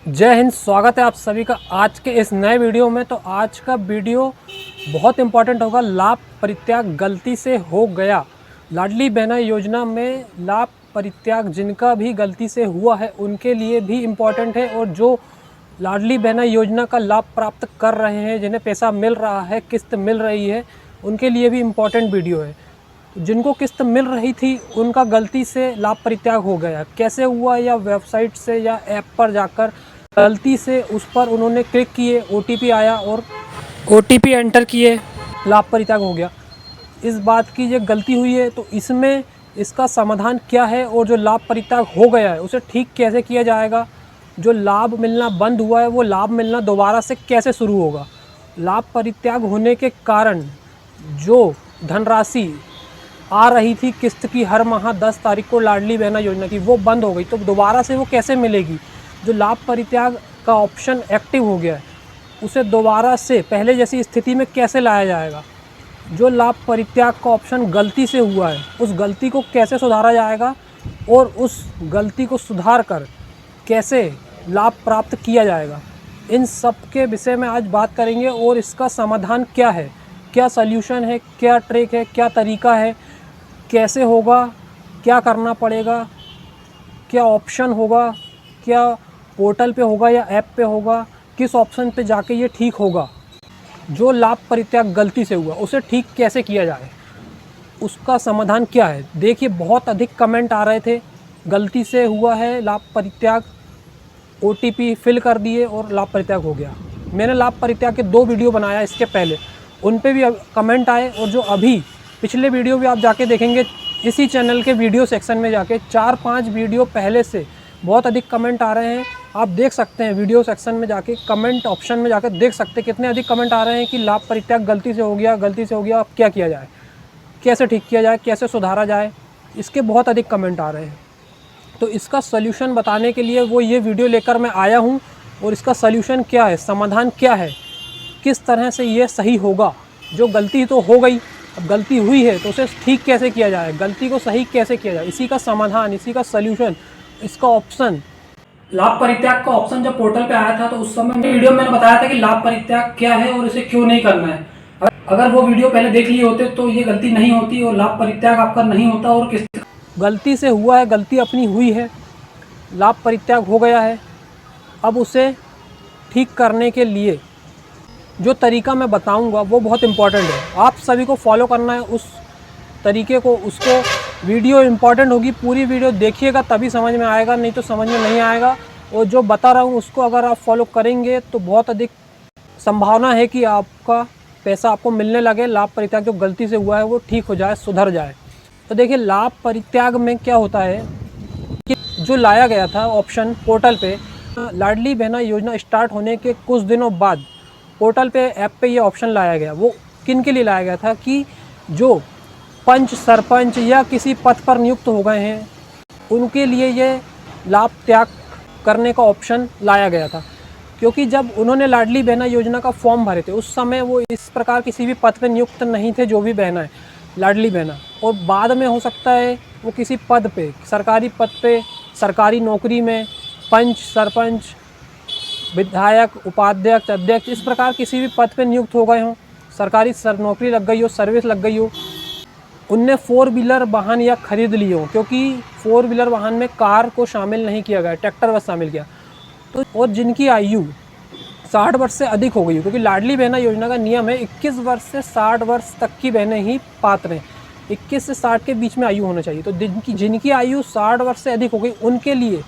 जय हिंद। स्वागत है आप सभी का आज के इस नए वीडियो में। तो आज का वीडियो बहुत इम्पॉर्टेंट होगा। लाभ परित्याग गलती से हो गया। लाडली बहना योजना में लाभ परित्याग जिनका भी गलती से हुआ है उनके लिए भी इम्पॉर्टेंट है, और जो लाडली बहना योजना का लाभ प्राप्त कर रहे हैं, जिन्हें पैसा मिल रहा है, किस्त मिल रही है, उनके लिए भी इम्पॉर्टेंट वीडियो है। जिनको किस्त मिल रही थी उनका गलती से लाभ परित्याग हो गया। कैसे हुआ? या वेबसाइट से या ऐप पर जाकर गलती से उस पर उन्होंने क्लिक किए, OTP आया और OTP एंटर किए, लाभ परित्याग हो गया। इस बात की ये गलती हुई है, तो इसमें इसका समाधान क्या है और जो लाभ परित्याग हो गया है उसे ठीक कैसे किया जाएगा? जो लाभ मिलना बंद हुआ है वो लाभ मिलना दोबारा से कैसे शुरू होगा? लाभ परित्याग होने के कारण जो धनराशि आ रही थी किस्त की हर माह 10 तारीख को लाडली बहना योजना की, वो बंद हो गई, तो दोबारा से वो कैसे मिलेगी? जो लाभ परित्याग का ऑप्शन एक्टिव हो गया है उसे दोबारा से पहले जैसी स्थिति में कैसे लाया जाएगा? जो लाभ परित्याग का ऑप्शन गलती से हुआ है उस गलती को कैसे सुधारा जाएगा, और उस गलती को सुधार कर कैसे लाभ प्राप्त किया जाएगा? इन सब के विषय में आज बात करेंगे। और इसका समाधान क्या है, क्या सल्यूशन है, क्या ट्रिक है, क्या तरीका है, कैसे होगा, क्या करना पड़ेगा, क्या ऑप्शन होगा, क्या पोर्टल पे होगा या ऐप पे होगा, किस ऑप्शन पे जाके ये ठीक होगा? जो लाभ परित्याग गलती से हुआ उसे ठीक कैसे किया जाए, उसका समाधान क्या है? देखिए, बहुत अधिक कमेंट आ रहे थे, गलती से हुआ है लाभ परित्याग, OTP फिल कर दिए और लाभ परित्याग हो गया। मैंने लाभ परित्याग के 2 वीडियो बनाया इसके पहले, उन पे भी कमेंट आए, और जो अभी पिछले वीडियो भी आप जाके देखेंगे इसी चैनल के वीडियो सेक्शन में जाके 4-5 वीडियो पहले से बहुत अधिक कमेंट आ रहे हैं। आप देख सकते हैं वीडियो सेक्शन में जाके, कमेंट ऑप्शन में जाकर देख सकते हैं कितने अधिक कमेंट आ रहे हैं कि लाभ परित्याग गलती से हो गया, गलती से हो गया, अब क्या किया जाए, कैसे ठीक किया जाए, कैसे सुधारा जाए, इसके बहुत अधिक कमेंट आ रहे हैं। तो इसका सल्यूशन बताने के लिए वो ये वीडियो लेकर मैं आया हूँ। और इसका सल्यूशन क्या है, समाधान क्या है, किस तरह से ये सही होगा? जो गलती तो हो गई, अब गलती हुई है तो उसे ठीक कैसे किया जाए, गलती को सही कैसे किया जाए, इसी का समाधान, इसी का सल्यूशन, इसका ऑप्शन। लाभ परित्याग का ऑप्शन जब पोर्टल पे आया था तो उस समय वीडियो मैंने बताया था कि लाभ परित्याग क्या है और इसे क्यों नहीं करना है। अगर वो वीडियो पहले देख लिए होते तो ये गलती नहीं होती और लाभ परित्याग आपका नहीं होता। और किस गलती से हुआ है, गलती अपनी हुई है, लाभ परित्याग हो गया है, अब उसे ठीक करने के लिए जो तरीका मैं बताऊंगा वो बहुत इम्पॉर्टेंट है। आप सभी को फॉलो करना है उस तरीके को, उसको। वीडियो इम्पॉर्टेंट होगी, पूरी वीडियो देखिएगा तभी समझ में आएगा, नहीं तो समझ में नहीं आएगा। और जो बता रहा हूँ उसको अगर आप फॉलो करेंगे तो बहुत अधिक संभावना है कि आपका पैसा आपको मिलने लगे, लाभ परित्याग जो गलती से हुआ है वो ठीक हो जाए, सुधर जाए। तो देखिए, लाभ परित्याग में क्या होता है कि जो लाया गया था ऑप्शन पोर्टल पे, लाडली बहना योजना स्टार्ट होने के कुछ दिनों बाद पोर्टल पे, ऐप पे ये ऑप्शन लाया गया। वो किन के लिए लाया गया था कि जो पंच, सरपंच या किसी पद पर नियुक्त हो गए हैं उनके लिए ये लाभ त्याग करने का ऑप्शन लाया गया था। क्योंकि जब उन्होंने लाडली बहना योजना का फॉर्म भरे थे उस समय वो इस प्रकार किसी भी पद पे नियुक्त नहीं थे, जो भी बहना है लाडली बहना। और बाद में हो सकता है वो किसी पद पे, सरकारी पद पे, सरकारी नौकरी में पंच, सरपंच, विधायक, उपाध्यक्ष, अध्यक्ष, इस प्रकार किसी भी पद पे नियुक्त हो गए हों, सरकारी नौकरी लग गई हो, सर्विस लग गई हो, उनने 4 व्हीलर वाहन या खरीद लिए हो। क्योंकि 4 व्हीलर वाहन में कार को शामिल नहीं किया गया, ट्रैक्टर बस शामिल किया। तो और जिनकी आयु 60 वर्ष से अधिक हो गई हो, क्योंकि लाडली बहना योजना का नियम है 21 वर्ष से 60 वर्ष तक की बहनें ही पात्र हैं, 21 से 60 के बीच में आयु होना चाहिए। तो जिनकी आयु 60 वर्ष से अधिक हो गई उनके लिए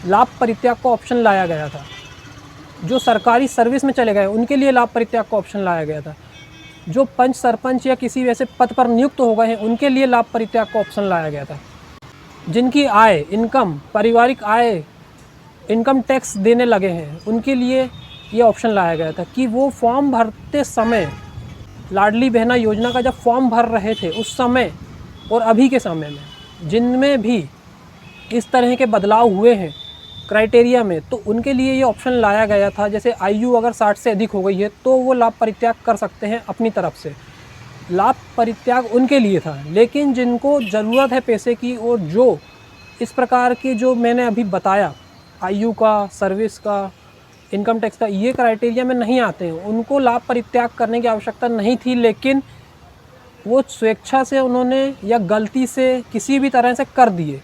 लाभ परित्याग का ऑप्शन लाया गया था। जो सरकारी सर्विस में चले गए उनके लिए लाभ परित्याग का ऑप्शन लाया गया था। जो पंच, सरपंच या किसी वैसे पद पर नियुक्त हो गए हैं उनके लिए लाभ परित्याग का ऑप्शन लाया गया था। जिनकी आय, इनकम, पारिवारिक आय, इनकम टैक्स देने लगे हैं उनके लिए ये ऑप्शन लाया गया था कि वो फॉर्म भरते समय, लाडली बहना योजना का जब फॉर्म भर रहे थे उस समय और अभी के समय में जिनमें भी इस तरह के बदलाव हुए हैं क्राइटेरिया में, तो उनके लिए ये ऑप्शन लाया गया था। जैसे आयु अगर 60 से अधिक हो गई है तो वो लाभ परित्याग कर सकते हैं अपनी तरफ से। लाभ परित्याग उनके लिए था, लेकिन जिनको ज़रूरत है पैसे की और जो इस प्रकार के जो मैंने अभी बताया, आयु का, सर्विस का, इनकम टैक्स का ये क्राइटेरिया में नहीं आते हैं, उनको लाभ परित्याग करने की आवश्यकता नहीं थी, लेकिन वो स्वेच्छा से उन्होंने या गलती से किसी भी तरह से कर दिए।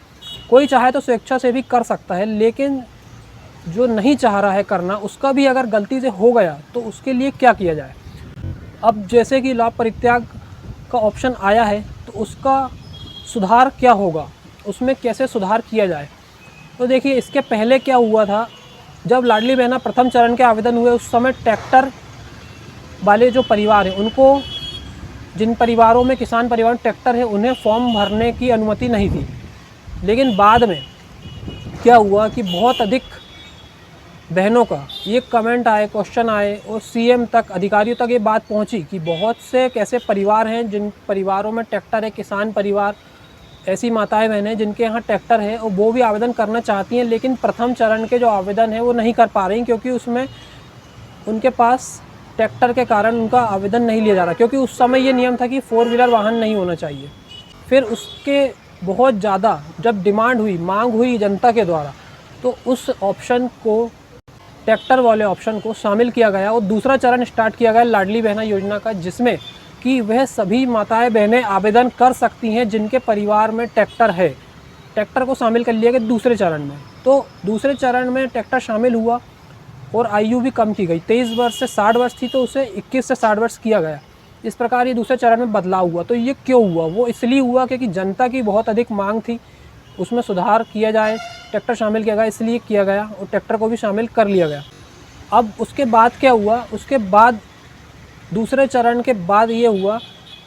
कोई चाहे तो स्वेच्छा से भी कर सकता है, लेकिन जो नहीं चाह रहा है करना, उसका भी अगर गलती से हो गया तो उसके लिए क्या किया जाए। अब जैसे कि लाभ परित्याग का ऑप्शन आया है तो उसका सुधार क्या होगा, उसमें कैसे सुधार किया जाए। तो देखिए, इसके पहले क्या हुआ था, जब लाडली बहना प्रथम चरण के आवेदन हुए उस समय ट्रैक्टर वाले जो परिवार हैं, उनको, जिन परिवारों में किसान परिवार में ट्रैक्टर है, उन्हें फॉर्म भरने की अनुमति नहीं थी। लेकिन बाद में क्या हुआ कि बहुत अधिक बहनों का ये कमेंट आए, क्वेश्चन आए और सीएम तक, अधिकारियों तक ये बात पहुंची कि बहुत से कैसे परिवार हैं जिन परिवारों में ट्रैक्टर है, किसान परिवार, ऐसी माताएं बहनें जिनके यहाँ ट्रैक्टर है और वो भी आवेदन करना चाहती हैं, लेकिन प्रथम चरण के जो आवेदन है वो नहीं कर पा रही, क्योंकि उसमें उनके पास ट्रैक्टर के कारण उनका आवेदन नहीं लिया जा रहा, क्योंकि उस समय ये नियम था कि 4 व्हीलर वाहन नहीं होना चाहिए। फिर उसके बहुत ज़्यादा जब डिमांड हुई, मांग हुई जनता के द्वारा, तो उस ऑप्शन को, ट्रैक्टर वाले ऑप्शन को शामिल किया गया और दूसरा चरण स्टार्ट किया गया लाडली बहना योजना का, जिसमें कि वह सभी माताएं बहनें आवेदन कर सकती हैं जिनके परिवार में ट्रैक्टर है। ट्रैक्टर को शामिल कर लिया गया दूसरे चरण में। तो दूसरे चरण में ट्रैक्टर शामिल हुआ और आयु भी कम की गई, 23 वर्ष से 60 वर्ष थी तो उसे 21 से 60 वर्ष किया गया। इस प्रकार ये दूसरे चरण में बदलाव हुआ। तो ये क्यों हुआ? वो इसलिए हुआ क्योंकि जनता की बहुत अधिक मांग थी, उसमें सुधार किया जाए, ट्रैक्टर शामिल किया गया, इसलिए किया गया और ट्रैक्टर को भी शामिल कर लिया गया। अब उसके बाद क्या हुआ, उसके बाद दूसरे चरण के बाद ये हुआ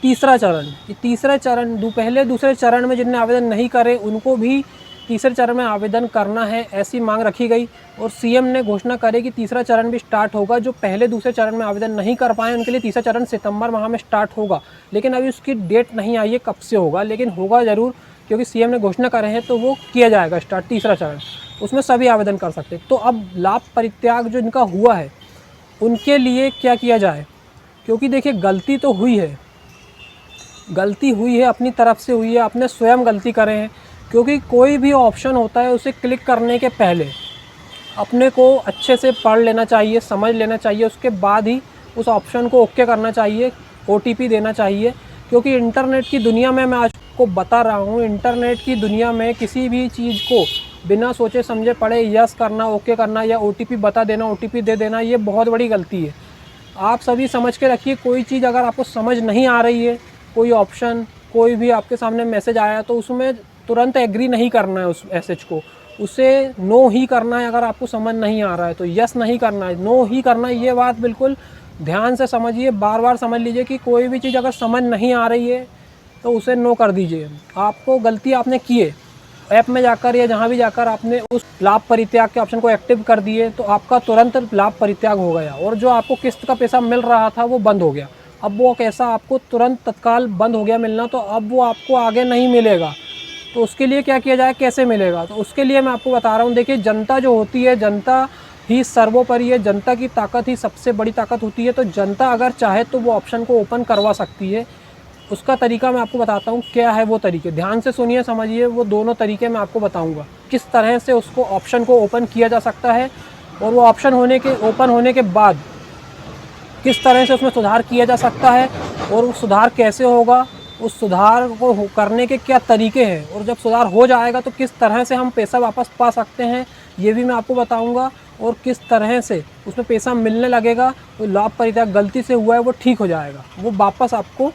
तीसरा चरण। तीसरा चरण, पहले दूसरे चरण में जिनने आवेदन नहीं करे उनको भी तीसरे चरण में आवेदन करना है, ऐसी मांग रखी गई और सीएम ने घोषणा करे कि तीसरा चरण भी स्टार्ट होगा। जो पहले दूसरे चरण में आवेदन नहीं कर पाए उनके लिए तीसरा चरण सितंबर माह में स्टार्ट होगा, लेकिन अभी उसकी डेट नहीं आई है कब से होगा, लेकिन होगा ज़रूर, क्योंकि सीएम ने घोषणा करे हैं तो वो किया जाएगा स्टार्ट तीसरा चरण। उसमें सभी आवेदन कर सकते हैं। तो अब लाभ परित्याग जो इनका हुआ है उनके लिए क्या किया जाए, क्योंकि देखिए गलती तो हुई है, गलती हुई है, अपनी तरफ से हुई है, अपने स्वयं गलती करे हैं। क्योंकि कोई भी ऑप्शन होता है उसे क्लिक करने के पहले अपने को अच्छे से पढ़ लेना चाहिए, समझ लेना चाहिए, उसके बाद ही उस ऑप्शन को ओके करना चाहिए, ओटीपी देना चाहिए। क्योंकि इंटरनेट की दुनिया में, मैं आपको बता रहा हूँ, इंटरनेट की दुनिया में किसी भी चीज़ को बिना सोचे समझे पढ़े यस करना, ओके करना या ओटीपी बता देना, ओटीपी दे देना, ये बहुत बड़ी गलती है। आप सभी समझ के रखिए, कोई चीज़ अगर आपको समझ नहीं आ रही है, कोई ऑप्शन, कोई भी आपके सामने मैसेज आया तो उसमें तुरंत एग्री नहीं करना है, उस मैसेज को, उसे नो ही करना है। अगर आपको समझ नहीं आ रहा है तो यस नहीं करना है, नो ही करना है। ये बात बिल्कुल ध्यान से समझिए, बार बार समझ लीजिए कि कोई भी चीज़ अगर समझ नहीं आ रही है तो उसे नो कर दीजिए। आपको गलती आपने की है, ऐप में जाकर या जहाँ भी जाकर आपने उस लाभ परित्याग के ऑप्शन को एक्टिव कर दिए तो आपका तुरंत लाभ परित्याग हो गया और जो आपको किस्त का पैसा मिल रहा था वो बंद हो गया। अब वो कैसा आपको तुरंत तत्काल बंद हो गया मिलना, तो अब वो आपको आगे नहीं मिलेगा। तो उसके लिए क्या किया जाए, कैसे मिलेगा? तो उसके लिए मैं आपको बता रहा हूँ। देखिए, जनता जो होती है, जनता ही सर्वोपरि है, जनता की ताकत ही सबसे बड़ी ताकत होती है। तो जनता अगर चाहे तो वो ऑप्शन को ओपन करवा सकती है। उसका तरीका मैं आपको बताता हूँ, क्या है वो तरीके, ध्यान से सुनिए, समझिए। वो दोनों तरीके मैं आपको बताऊँगा किस तरह से उसको ऑप्शन को ओपन किया जा सकता है और वो ऑप्शन ओपन होने के बाद किस तरह से उसमें सुधार किया जा सकता है और वो सुधार कैसे होगा, उस सुधार को करने के क्या तरीके हैं, और जब सुधार हो जाएगा तो किस तरह से हम पैसा वापस पा सकते हैं, ये भी मैं आपको बताऊंगा। और किस तरह से उसमें पैसा मिलने लगेगा, तो लाभ परित्याग गलती से हुआ है वो ठीक हो जाएगा, वो वापस आपको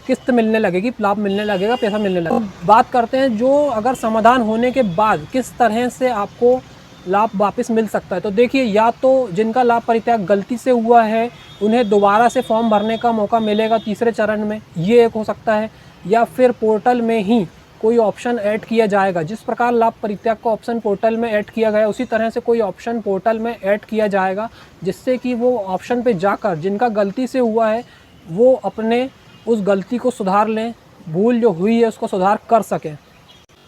किस्त मिलने लगेगी, लाभ मिलने लगेगा, पैसा मिलने लगेगा। तो बात करते हैं जो अगर समाधान होने के बाद किस तरह से आपको लाभ वापस मिल सकता है। तो देखिए, या तो जिनका लाभ परित्याग गलती से हुआ है उन्हें दोबारा से फॉर्म भरने का मौका मिलेगा तीसरे चरण में, ये एक हो सकता है, या फिर पोर्टल में ही कोई ऑप्शन ऐड किया जाएगा। जिस प्रकार लाभ परित्याग का ऑप्शन पोर्टल में ऐड किया गया उसी तरह से कोई ऑप्शन पोर्टल में ऐड किया जाएगा, जिससे कि वो ऑप्शन पे जाकर जिनका गलती से हुआ है वो अपने उस गलती को सुधार लें, भूल जो हुई है उसको सुधार कर सकें।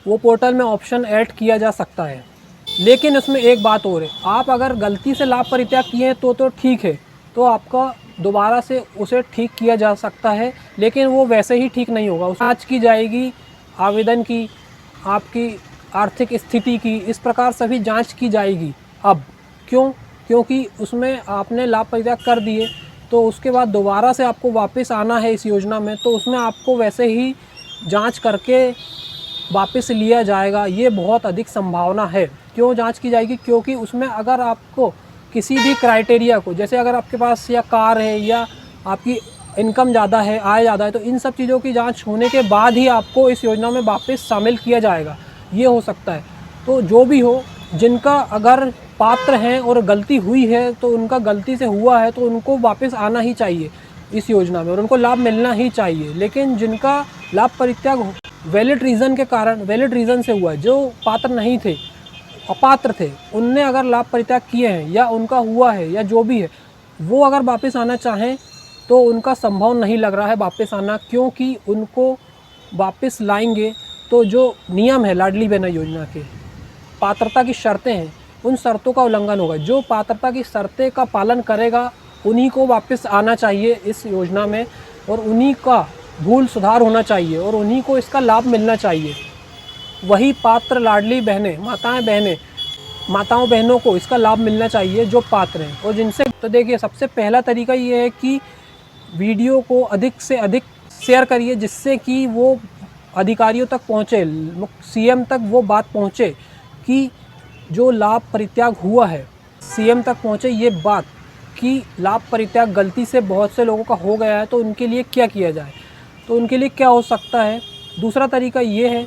वो पोर्टल में ऑप्शन ऐड किया जा सकता है। लेकिन उसमें एक बात और है, आप अगर गलती से लाभ परित्याग किए हैं तो ठीक है, तो आपका दोबारा से उसे ठीक किया जा सकता है, लेकिन वो वैसे ही ठीक नहीं होगा। जांच की जाएगी आवेदन की, आपकी आर्थिक स्थिति की, इस प्रकार सभी जांच की जाएगी। अब क्यों? क्योंकि उसमें आपने लाभ परित्याग कर दिए तो उसके बाद दोबारा से आपको वापस आना है इस योजना में, तो उसमें आपको वैसे ही जांच करके वापस लिया जाएगा। ये बहुत अधिक संभावना है। क्यों जांच की जाएगी? क्योंकि उसमें अगर आपको किसी भी क्राइटेरिया को, जैसे अगर आपके पास या कार है या आपकी इनकम ज़्यादा है, आय ज़्यादा है, तो इन सब चीज़ों की जांच होने के बाद ही आपको इस योजना में वापस शामिल किया जाएगा। ये हो सकता है। तो जो भी हो, जिनका अगर पात्र हैं और गलती हुई है तो उनका गलती से हुआ है तो उनको वापस आना ही चाहिए इस योजना में और उनको लाभ मिलना ही चाहिए। लेकिन जिनका लाभ परित्याग वैलिड रीज़न के कारण, वैलिड रीज़न से हुआ है, जो पात्र नहीं थे, अपात्र थे, उनने अगर लाभ परित्याग किए हैं या उनका हुआ है या जो भी है, वो अगर वापस आना चाहें तो उनका संभव नहीं लग रहा है वापस आना, क्योंकि उनको वापस लाएंगे तो जो नियम है लाडली बहना योजना के, पात्रता की शर्तें हैं, उन शर्तों का उल्लंघन होगा। जो पात्रता की शर्तें का पालन करेगा उन्हीं को वापस आना चाहिए इस योजना में और उन्हीं का भूल सुधार होना चाहिए और उन्हीं को इसका लाभ मिलना चाहिए। वही पात्र लाडली बहनें, माताओं बहनों को इसका लाभ मिलना चाहिए जो पात्र हैं और जिनसे। तो देखिए, सबसे पहला तरीका ये है कि वीडियो को अधिक से अधिक शेयर करिए, जिससे कि वो अधिकारियों तक पहुँचे, सीएम तक वो बात पहुँचे कि जो लाभ परित्याग हुआ है, सीएम तक पहुँचे ये बात कि लाभ परित्याग गलती से बहुत से लोगों का हो गया है, तो उनके लिए क्या किया जाए, तो उनके लिए क्या हो सकता है। दूसरा तरीका ये है,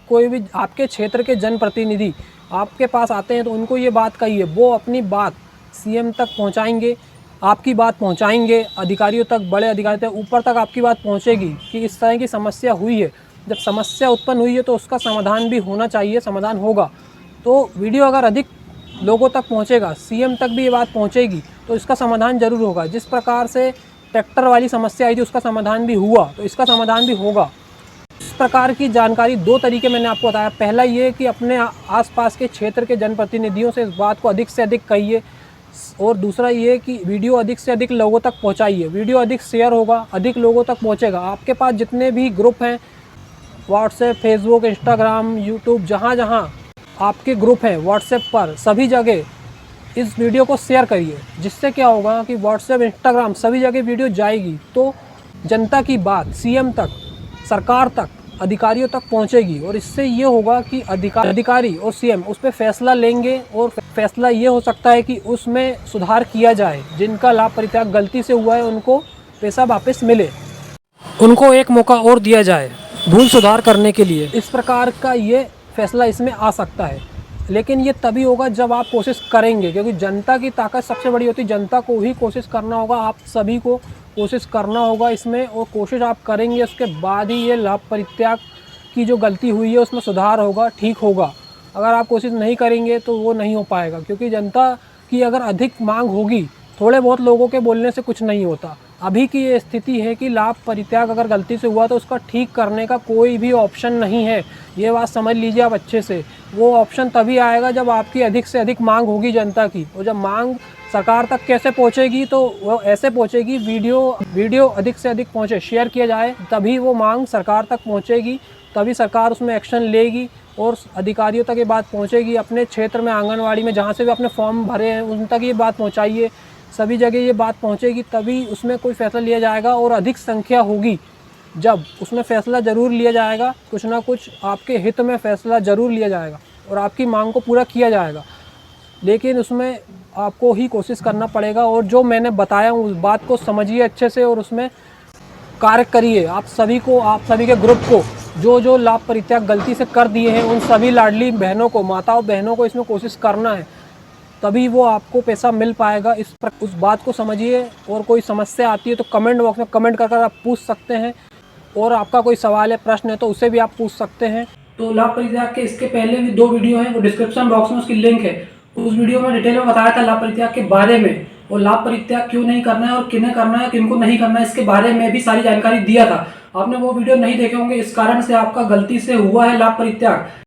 कोई भी आपके क्षेत्र के जनप्रतिनिधि आपके पास आते हैं तो उनको ये बात कहिए, वो अपनी बात सीएम तक पहुंचाएंगे, आपकी बात पहुंचाएंगे अधिकारियों तक, बड़े अधिकारी तक, ऊपर तक आपकी बात पहुंचेगी कि इस तरह की समस्या हुई है। जब समस्या उत्पन्न हुई है तो उसका समाधान भी होना चाहिए, समाधान होगा। तो वीडियो अगर अधिक लोगों तक पहुंचेगा, सीएम तक भी ये बात पहुंचेगी, तो इसका समाधान ज़रूर होगा। जिस प्रकार से ट्रैक्टर वाली समस्या आई थी उसका समाधान भी हुआ, तो इसका समाधान भी होगा। इस प्रकार की जानकारी, दो तरीके मैंने आपको बताया। पहला ये कि अपने आसपास के क्षेत्र के जनप्रतिनिधियों से इस बात को अधिक से अधिक कहिए और दूसरा ये कि वीडियो अधिक से अधिक लोगों तक पहुंचाइए। वीडियो अधिक शेयर होगा, अधिक लोगों तक पहुंचेगा। आपके पास जितने भी ग्रुप हैं, व्हाट्सएप, फेसबुक, इंस्टाग्राम, यूट्यूब, जहाँ जहाँ आपके ग्रुप हैं व्हाट्सएप पर, सभी जगह इस वीडियो को शेयर करिए। जिससे क्या होगा कि व्हाट्सएप, इंस्टाग्राम सभी जगह वीडियो जाएगी तो जनता की बात सीएम तक, सरकार तक, अधिकारियों तक पहुंचेगी और इससे ये होगा कि अधिकारी और सीएम उस पर फैसला लेंगे और फैसला ये हो सकता है कि उसमें सुधार किया जाए। जिनका लाभ परित्याग गलती से हुआ है उनको पैसा वापस मिले, उनको एक मौका और दिया जाए भूल सुधार करने के लिए। इस प्रकार का ये फैसला इसमें आ सकता है। लेकिन ये तभी होगा जब आप कोशिश करेंगे, क्योंकि जनता की ताकत सबसे बड़ी होती है। जनता को ही कोशिश करना होगा, आप सभी को कोशिश करना होगा इसमें, और कोशिश आप करेंगे उसके बाद ही ये लाभ परित्याग की जो गलती हुई है उसमें सुधार होगा, ठीक होगा। अगर आप कोशिश नहीं करेंगे तो वो नहीं हो पाएगा, क्योंकि जनता की अगर अधिक मांग होगी, थोड़े बहुत लोगों के बोलने से कुछ नहीं होता। अभी की ये स्थिति है कि लाभ परित्याग अगर गलती से हुआ तो उसका ठीक करने का कोई भी ऑप्शन नहीं है। ये बात समझ लीजिए आप अच्छे से। वो ऑप्शन तभी आएगा जब आपकी अधिक से अधिक मांग होगी जनता की, और जब मांग सरकार तक कैसे पहुंचेगी, तो वो ऐसे पहुंचेगी, वीडियो अधिक से अधिक पहुंचे, शेयर किया जाए, तभी वो मांग सरकार तक पहुंचेगी, तभी सरकार उसमें एक्शन लेगी और अधिकारियों तक ये बात पहुंचेगी। अपने क्षेत्र में, आंगनवाड़ी में, जहाँ से भी अपने फॉर्म भरे हैं उन तक ये बात पहुँचाइए, सभी जगह ये बात पहुंचेगी, तभी उसमें कोई फैसला लिया जाएगा। और अधिक संख्या होगी जब, उसमें फ़ैसला ज़रूर लिया जाएगा, कुछ ना कुछ आपके हित में फ़ैसला ज़रूर लिया जाएगा और आपकी मांग को पूरा किया जाएगा। लेकिन उसमें आपको ही कोशिश करना पड़ेगा, और जो मैंने बताया उस बात को समझिए अच्छे से और उसमें कार्य करिए। आप सभी को, आप सभी के ग्रुप को, जो लाभ परित्याग गलती से कर दिए हैं, उन सभी लाडली बहनों को, माताओं बहनों को इसमें कोशिश करना है, तभी वो आपको पैसा मिल पाएगा। उस बात को समझिए। और कोई समस्या आती है तो कमेंट बॉक्स में कमेंट कर आप पूछ सकते हैं, और आपका कोई सवाल है, प्रश्न है तो उसे भी आप पूछ सकते हैं। तो लाभ परित्याग के इसके पहले भी 2 वीडियो हैं, वो डिस्क्रिप्शन बॉक्स में उसकी लिंक है। उस वीडियो में डिटेल में बताया था लाभ परित्याग के बारे में, और लाभ परित्याग क्यों नहीं करना है और किन्हें करना है, किनको नहीं करना है, इसके बारे में भी सारी जानकारी दिया था। आपने वो वीडियो नहीं देखे होंगे, इस कारण से आपका गलती से हुआ है लाभ परित्याग।